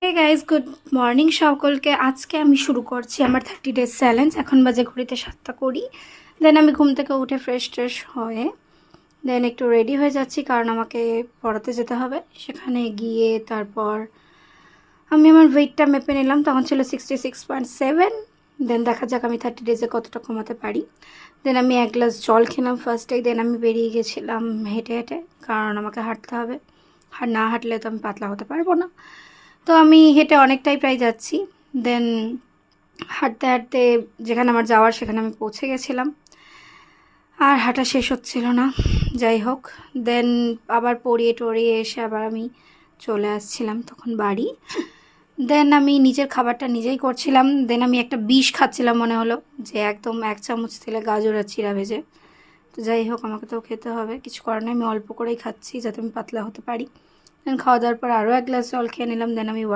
Hey guys, good morning সকলকে। আজকে আমি শুরু করছি আমার 30 ডেজ চ্যালেঞ্জ। এখন বাজে ঘড়িতে 7টা করি। দেন আমি ঘুম থেকে উঠে ফ্রেশ ট্রেশ হয়ে দেন একটু রেডি হয়ে যাচ্ছি, কারণ আমাকে পড়াতে যেতে হবে। সেখানে গিয়ে তারপর আমি আমার ওয়েটটা মেপে নিলাম, তখন ছিল 66.7। দেন দেখা যাক আমি 30 ডেজে কতটা কমাতে পারি। দেন আমি 1 গ্লাস জল খেলাম ফার্স্টেই। দেন আমি বেরিয়ে গেছিলাম হেঁটে হেঁটে, কারণ আমাকে হাঁটতে হবে। আর না হাঁটলে তো আমি পাতলা হতে পারবো না। তো আমি হেঁটে অনেকটাই প্রায় যাচ্ছি। দেন হাঁটতে হাঁটতে যেখানে আমার যাওয়ার সেখানে আমি পৌঁছে গেছিলাম। আর হাঁটা শেষ হচ্ছিল না। যাই হোক, দেন আবার পড়িয়ে টড়িয়ে এসে আবার আমি চলে আসছিলাম তখন বাড়ি। দেন আমি নিজের খাবারটা নিজেই করছিলাম। দেন আমি একটা বিষ খাচ্ছিলাম, মনে হলো যে একদম 1 চামচ তেলে গাজর আর চিড়া ভেজে। তো যাই হোক, আমাকে তো খেতে হবে, কিছু করার নেই। আমি অল্প করেই খাচ্ছি যাতে আমি পাতলা হতে পারি। দেন খাওয়া দাওয়ার পর আরও 1 গ্লাস জল খেয়ে নিলাম। দেন আমি